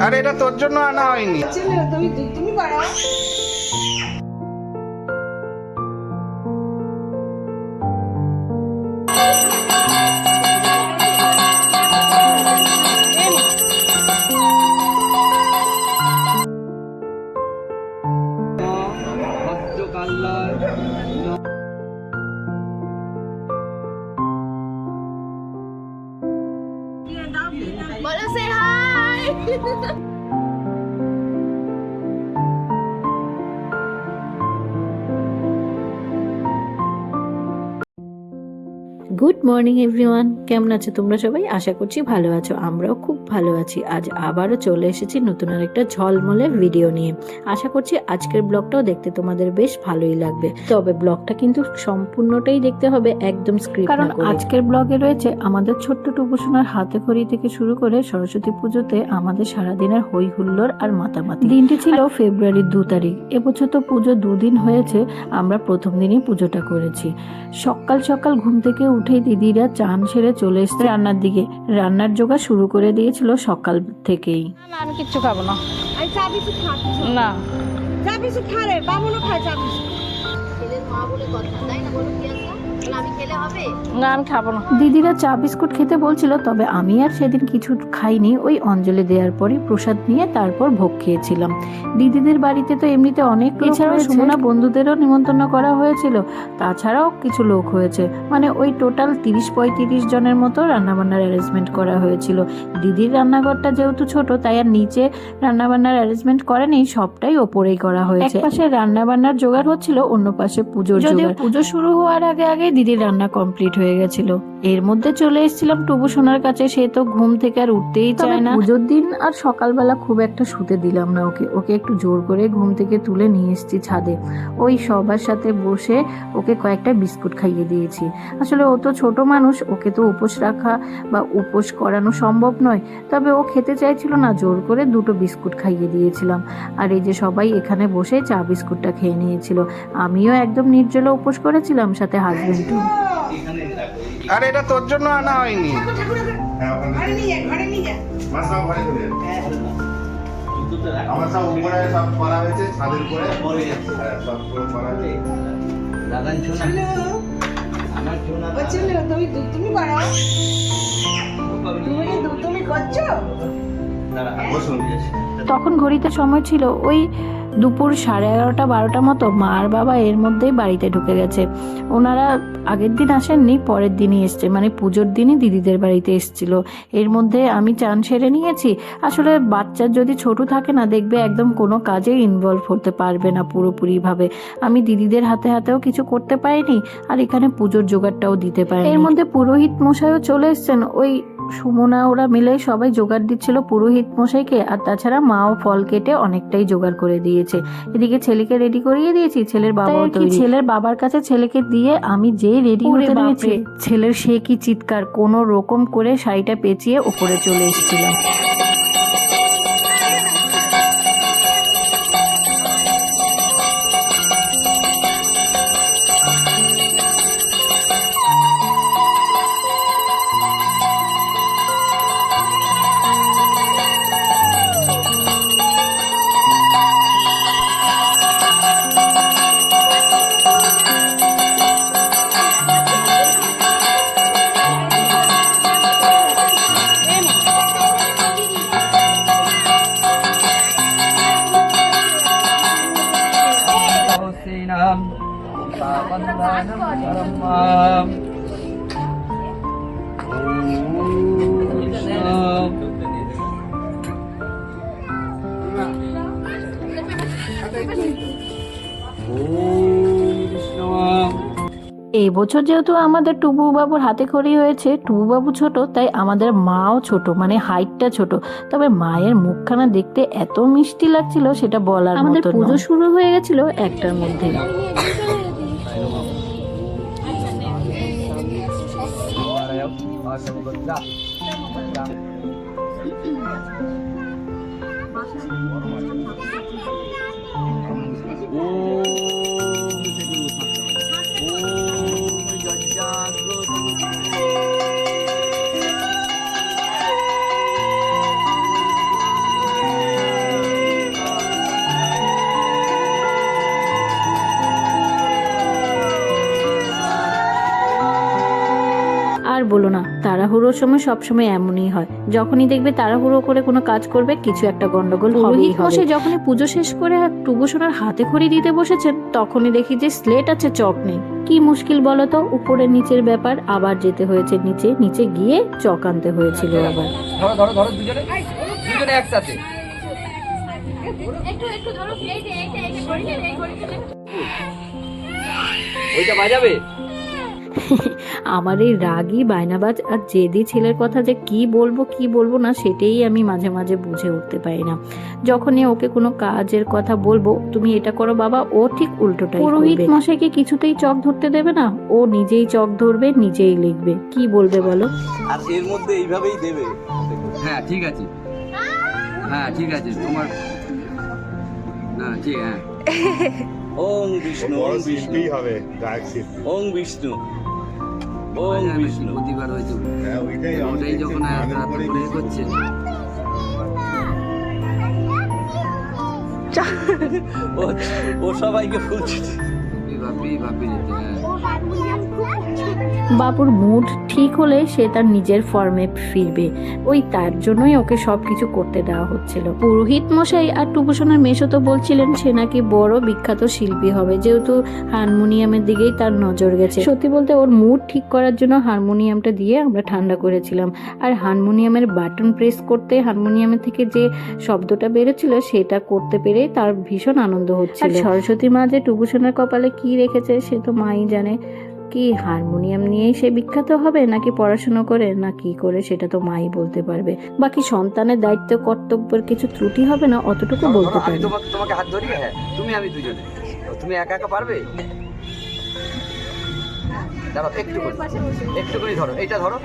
আরে এটা তোর জন্য আনা হয়নি। তুমি বাড়াও। বলো সে হাই। গুড মর্নিং এভরিওয়ান, কেমন আছো তোমরা সবাই? আশা করছি ভালো আছো, আমরাও খুব ভালো আছি। আজ আবারও চলে এসেছি নতুন আরেকটা ঝলমলে ভিডিও নিয়ে। আশা করছি আজকের ব্লগটাও দেখতে তোমাদের বেশ ভালোই লাগবে, তবে ব্লগটা কিন্তু সম্পূর্ণটাই দেখতে হবে, একদম স্ক্রিপ্ট না করে। কারণ আজকের ব্লগে রয়েছে আমাদের ছোট্ট টুকুসোনার হাতে খড়ি থেকে শুরু করে সরস্বতী পুজোতে আমাদের সারাদিনের হই হুল্লোড় আর মাতামাতি। দিনটি ছিল ফেব্রুয়ারির 2 তারিখ। এবছর তো পুজো 2 দিন হয়েছে, আমরা প্রথম দিনই পুজোটা করেছি। সকাল সকাল ঘুম থেকে উঠেই দিদিরা চান সেরে চলে এসছে রান্নার দিকে। রান্নার জোগাড় শুরু করে দিয়েছিল সকাল থেকেই। না আমি কিচ্ছু খাবো না। আই চা বিস্কুট খাচ্ছি না চা বিস্কুট খা রে, বাবুনও খায় চা বিস্কুট। ছেলের মা বলে কথা, তাই না? বলো কি আছে, আমি খেলে হবে? না আমি খাবো না। দিদিরা চা বিস্কুট খেতে বলছিল, তবে আমি আর সেদিন কিছু খাইনি। ওই অঞ্জলি দেওয়ার পরে প্রসাদ নিয়ে তারপর ভোগ খেয়েছিলাম। দিদিদের বাড়িতে তো এমনিতে অনেক, এছাড়াও সুমনা বন্ধুদেরও নিমন্ত্রণ করা হয়েছিল, তাছাড়াও কিছু লোক হয়েছে। মানে ওই টোটাল 30-35 জনের মতো রান্নাবান্নার অ্যারেঞ্জমেন্ট করা হয়েছিল। দিদির রান্নাঘরটা যেহেতু ছোট, তাই আর নিচে রান্নাবান্নার অ্যারেঞ্জমেন্ট করেনি, সবটাই ওপরেই করা হয়েছে। এক পাশে রান্নাবান্নার জোগাড় হচ্ছিল, অন্য পাশে পুজোর জোগাড়। পুজো শুরু হওয়ার আগে আগে দিদির রান্না কমপ্লিট হয়ে গেছিল। এর মধ্যে চলে এসেছিলাম টুবু সোনার কাছে। সে তো ঘুম থেকে আর উঠতেই চায় না। পুজোর দিন আর সকালবেলা খুব একটা শুতে দিলাম না ওকে। ওকে একটু জোর করে ঘুম থেকে তুলে নিয়ে এসেছি ছাদে। ওই সবার সাথে বসে ওকে কয়েকটা বিস্কুট খাইয়ে দিয়েছি। আসলে ও তো ছোট মানুষ, ওকে তো উপোস রাখা বা উপোস করানো সম্ভব নয়। তবে ও খেতে চাইছিল না, জোর করে 2টো বিস্কুট খাইয়ে দিয়েছিলাম। আর এই যে সবাই এখানে বসে চা বিস্কুটটা খেয়ে নিয়েছিল। আমিও একদম নির্জলা উপোস করেছিলাম, সাথে হাজবেন্ডও। আরে এটা তোর জন্য আনা হয়নি। ঘরে নিয়ে যা, ঘরে নিয়ে যা। মাছটা ঘরে চলে আমার সব উপরে সব করা হয়েছে, ছাদের উপরে হ্যাঁ, সব করা হয়েছে। ও ছেলে, তুমি বাড়াও। তুমি করছো? বসুন। তখন ঘড়িতে সময় ছিল ওই দুপুর 11:30-12টা মতো। মা আর বাবা এর মধ্যেই বাড়িতে ঢুকে গেছে। ওনারা আগের দিন আসেননি, পরের দিনই এসছে, মানে পুজোর দিনই দিদিদের বাড়িতে এসছিল। এর মধ্যে আমি চান সেরে নিয়েছি। আসলে বাচ্চার যদি ছোট থাকে না, দেখবে একদম কোনো কাজে ইনভলভ হতে পারবে না পুরোপুরিভাবে। আমি দিদিদের হাতে হাতেও কিছু করতে পারিনি, আর এখানে পুজোর জোগাড়টাও দিতে পারিনি। এর মধ্যে পুরোহিত মশাইও চলে এসছেন। ওই সুমনা ওরা মিলে সবাই জোগাড় দিচ্ছিল পুরোহিত মশাইকে। আর তাছাড়া মাও ফল কেটে অনেকটাই জোগাড় করে দিয়েছে। এদিকে ছেলেকে রেডি করিয়ে দিয়েছি, ছেলের বাবাও তৈরি। ছেলের বাবার কাছে ছেলেকে দিয়ে আমি যেই রেডি হতে নিয়েছি, ছেলের সে কি চিৎকার! কোনো রকম করে শাড়িটা পেঁচিয়ে ওপরে চলে এসেছিলাম। এই বছর যেহেতু আমাদের টুবু বাবুর হাতে খড়ি হয়েছে, টুবু বাবু ছোট, তাই আমাদের মাও ছোট, মানে হাইটটা ছোট। তবে মায়ের মুখখানা দেখতে এত মিষ্টি লাগছিল, সেটা বলার মতো। আমাদের পুজো শুরু হয়ে গেছিল 1টার মধ্যে। বলো না, তাড়াহুড়োর সময় সবসময় এমনই হয়। যখনই দেখবে তাড়াহুড়ো করে কোনো কাজ করবে, কিছু একটা গন্ডগোল হবেই হবে। যখনই পুজো শেষ করে টুবুসোনার হাতে খড়ি দিতে বসেছেন, তখনই দেখি যে স্লেট আছে, চক নেই। কি মুশকিল বলো তো, উপরে নিচের ব্যাপার, আবার যেতে হয়েছে নিচে, নিচে গিয়ে চক আনতে হয়েছিল আবার। ধরো ধরো ধরো, দুজনে দুজনে একসাথে। একটু একটু ধরো, এই যে ঘড়িটা, এই ঘড়িটা ওইটা বাজাবে। আমার এই রাগী বায়নাবাজ আর জেদি ছেলের কথা যে কি বলবো না, সেটাই আমি মাঝে মাঝে বুঝে উঠতে পারি না। যখনই ওকে কোনো কাজের কথা বলবো, তুমি এটা করো বাবা, ও ঠিক উল্টোটাই করবে। পুরোহিত মশাইকে কিছুতেই চক ধরতে দেবে না, ও নিজেই চক ধরবে, নিজেই লিখবে। কি বলবে বলো? আর এর মধ্যে এইভাবেই দেবে। হ্যাঁ ঠিক আছে, হ্যাঁ ঠিক আছে তোমার, হ্যাঁ ঠিক, হ্যাঁ। ওম বিষ্ণু, ওম বিষ্ণু হবে গায়ক শিল্পী। ওম বিষ্ণু, ওম বিষ্ণু। প্রতিবার হয়তো হ্যাঁ, ওইটাই ওটাই যখন এত করে করছে। ও সবাইকে ফুলছে। ভাবি যেতে, হ্যাঁ। বাবুর মুড ঠিক হলে সে তার নিজের ফর্মে ফিরবে, ওই তার জন্যই ওকে সবকিছু করতে দেওয়া হচ্ছিল। পুরোহিত মশাই আর টুবুসোনার মেশো তো বলছিলেন সে নাকি বড় বিখ্যাত শিল্পী হবে, যেহেতু হারমোনিয়ামের দিকেই তার নজর গেছে। সত্যি বলতে ওর মুড ঠিক করার জন্য হারমোনিয়ামটা দিয়ে আমরা ঠান্ডা করেছিলাম, আর হারমোনিয়ামের বাটন প্রেস করতে হারমোনিয়ামের থেকে যে শব্দটা বেরোচ্ছিল সেটা করতে পেরে তার ভীষণ আনন্দ হচ্ছিল। আর সরস্বতী মা যে টুবুসোনার কপালে কি রেখেছে সে তো মাই জানে। কি হারমোনিয়াম নিয়েই সে বিখ্যাত হবে, নাকি পড়াশোনা করে, না কি করে, সেটা তো মাই বলতে পারবে। বাকি সন্তানের দায়িত্ব কর্তব্যের কিছু ত্রুটি হবে না, অতটুকু বলতে আমি পারি। তোমাকে হাত ধরি, হ্যাঁ তুমি আমি দুজনে। তুমি একা একা পারবে? দাঁড়াও, একটু করে ধরো, এইটা ধরো,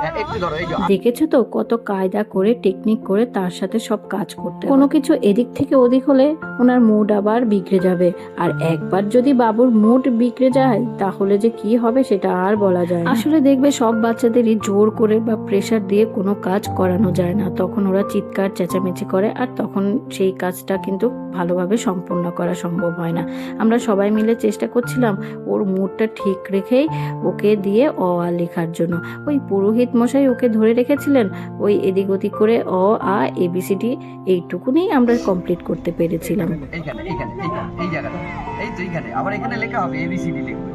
হ্যাঁ একটু ধরো, এই যে। দেখেছো তো কত কায়দা করে টেকনিক করে তার সাথে সব কাজ করতে। কোনো কিছু এদিক থেকে ওদিক হলে ওনার মুড আবার বিগড়ে যাবে, আর একবার যদি বাবুর মুড বিগড়ে যায় তাহলে যে কি হবে সেটা আর বলা যায় না। আসলে দেখবে সব বাচ্চাদেরই জোর করে বা প্রেশার দিয়ে কোনো কাজ করানো যায় না, তখন ওরা চিৎকার চেঁচামেচি করে, আর তখন সেই কাজটা কিন্তু ভালোভাবে সম্পূর্ণ করা সম্ভব হয় না। আমরা সবাই মিলে চেষ্টা করছিলাম ওর মুডটা ঠিক রেখেই ওকে দিয়ে অ আ লেখার জন্য। ওই পুরোহিত মশাই ওকে ধরে রেখেছিলেন, ওই এদিক ওদিক করে অ আ এবিসিডি এইটুকুনি আমরা কমপ্লিট করতে পেরেছিলাম। এইখানে এইখানে এইখানে, এই জায়গাটা, এই তো এইখানে, আবার এখানে লেখা হবে এবিসিডি লিখবে।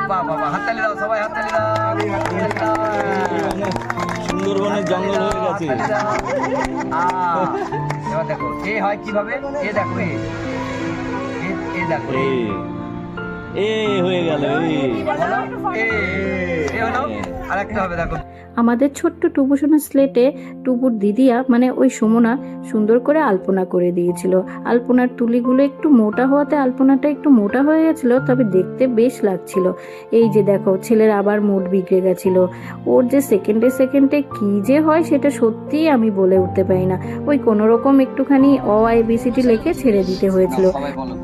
বাহ বাহ বাহ, হাততালি দাও সবাই, হাততালি দাও। সুন্দরবনের জঙ্গল হয়ে গেছে। এবার দেখো এ হয় কিভাবে, এ দেখো, এ দেখো, এ হয়ে গেল। এ হলো, আর একটা হবে দেখো। আমাদের ছোট্ট টুবুসোনার স্লেটে টুবুর দিদিয়া মানে ওই সুমনা সুন্দর করে আলপনা করে দিয়েছিল। আলপনার তুলিগুলো একটু মোটা হওয়াতে আলপনাটা একটু মোটা হয়ে গেছিল, তবে দেখতে বেশ লাগছিল। এই যে দেখো ছেলের আবার মুড বিগড়ে গেছিল। ওর যে সেকেন্ডে সেকেন্ডে কি যে হয় সেটা সত্যিই আমি বলে উঠতে পারি না। ওই কোনো রকম একটুখানি অ আ এবিসিডি লিখে ছেড়ে দিতে হয়েছিল। সবাই বলো।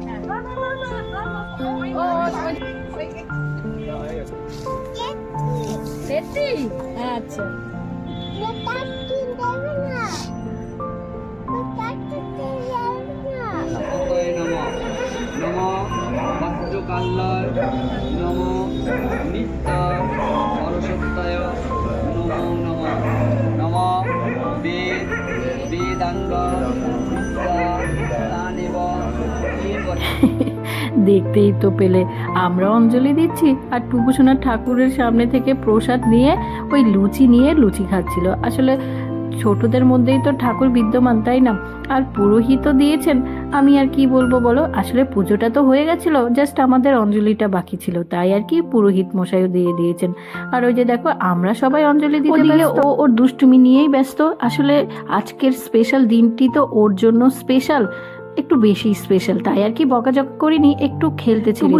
আচ্ছা নম ভদ্রকাল্লায় নম নিত্য সরস্বত্যায় নমো নম নম বেদ বেদাঙ্গ দেখতেই তো পেলে, আমরা অঞ্জলি দিচ্ছি আর টুবুসোনার ঠাকুরের সামনে থেকে প্রসাদ নিয়ে ওই লুচি নিয়ে লুচি খাচ্ছিল। আসলে ছোটদের মধ্যেই তো ঠাকুর বিদ্যমান, তাই না? আর পুরোহিতও দিয়েছেন, আমি আর কি বলবো বলো। আসলে পুজোটা তো হয়ে গেছিল, জাস্ট আমাদের অঞ্জলিটা বাকি ছিল, তাই আর কি পুরোহিত মশাইও দিয়ে দিয়েছেন। আর ওই যে দেখো আমরা সবাই অঞ্জলি দিতে ব্যস্ত, ও ওর দুষ্টুমি নিয়েই ব্যস্ত। আসলে আজকের স্পেশাল দিনটি তো ওর জন্য স্পেশাল, একটু বেশি স্পেশাল, তাই আর কি বকাঝকা করিনি, একটু খেলতে ছিল।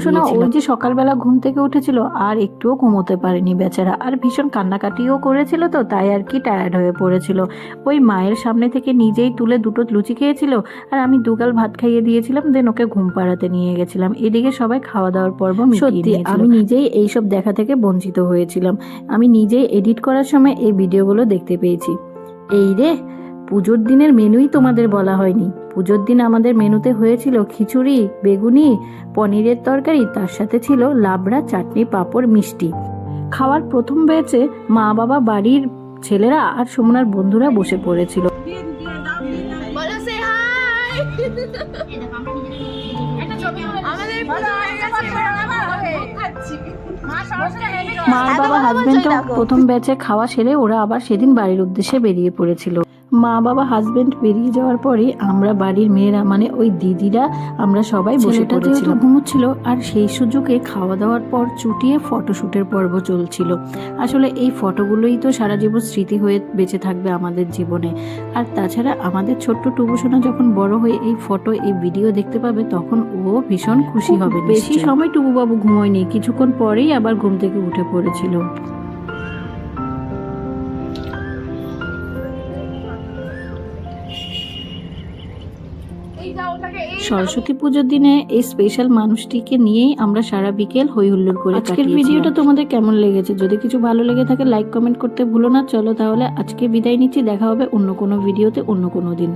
ওই যে সকালবেলা ঘুম থেকে উঠেছিল আর একটুও ঘুমোতে পারেনি বেচারা, আর ভীষণ কান্নাকাটিও করেছিল, তো তাই আর কি টায়ার্ড হয়ে পড়েছিল। ওই মায়ের সামনে থেকে নিজেই তুলে দুটো লুচি খেয়েছিল, আর আমি দুগাল ভাত খাইয়ে দিয়েছিলাম, দেন ওকে ঘুম পাড়াতে নিয়ে গেছিলাম। এদিকে সবাই খাওয়া দাওয়ার পর্ব মিটিয়ে দিয়েছিল। আমি নিজেই এইসব দেখা থেকে বঞ্চিত হয়েছিলাম। আমি নিজেই এডিট করার সময় এই ভিডিওগুলো দেখতে পেয়েছি। এই রে পুজোর দিনের মেনুই তোমাদের বলা হয়নি। পুজোর দিন আমাদের মেনুতে হয়েছিল খিচুড়ি, বেগুনি, পনিরের তরকারি, তার সাথে ছিল লাবড়া, চাটনি, পাঁপড়, মিষ্টি। খাওয়ার প্রথম ব্যাচে মা বাবা, বাড়ির ছেলেরা আর সুমনার বন্ধুরা বসে পড়েছিল। বলো সে হাই। মা বাবা হাজবেন্ডও প্রথম ব্যাচে খাওয়া সেরে ওরা আবার সেদিন বাড়ির উদ্দেশ্যে বেরিয়ে পড়েছিল। মা বাবা হাজবেন্ড বেরিয়ে যাওয়ার পরে আমরা বাড়ির মেয়েরা মানে ওই দিদিরা আমরা সবাই বসে পড়েছিলাম। ঘুমোচ্ছিল আর সেই সুযোগে খাওয়া দাওয়ার পর চুটিয়ে ফটোশুটের পর্ব চলছিল। আসলে এই ফটোগুলোই তো সারা জীবন স্মৃতি হয়ে বেঁচে থাকবে আমাদের জীবনে। আর তাছাড়া আমাদের ছোট্ট টুবুসোনা যখন বড় হয়ে এই ফটো, এই ভিডিও দেখতে পাবে তখন ও ভীষণ খুশি হবে। বেশি সময় টুবুবাবু ঘুমোয়নি, কিছুক্ষণ পরেই আবার ঘুম থেকে উঠে পড়েছিল। সরস্বতী পুজোর দিনে এই স্পেশাল মানুষটিকে নিয়েই আমরা সারা বিকেল হই হুল্লোড় করে কাটিয়েছিলাম। আজকের ভিডিওটা তোমাদের কেমন লেগেছে? যদি কিছু ভালো লেগে থাকে লাইক কমেন্ট করতে ভুলো না। চলো তাহলে আজকে বিদায় নিচ্ছি, দেখা হবে অন্য কোনো ভিডিওতে অন্য কোনো দিন।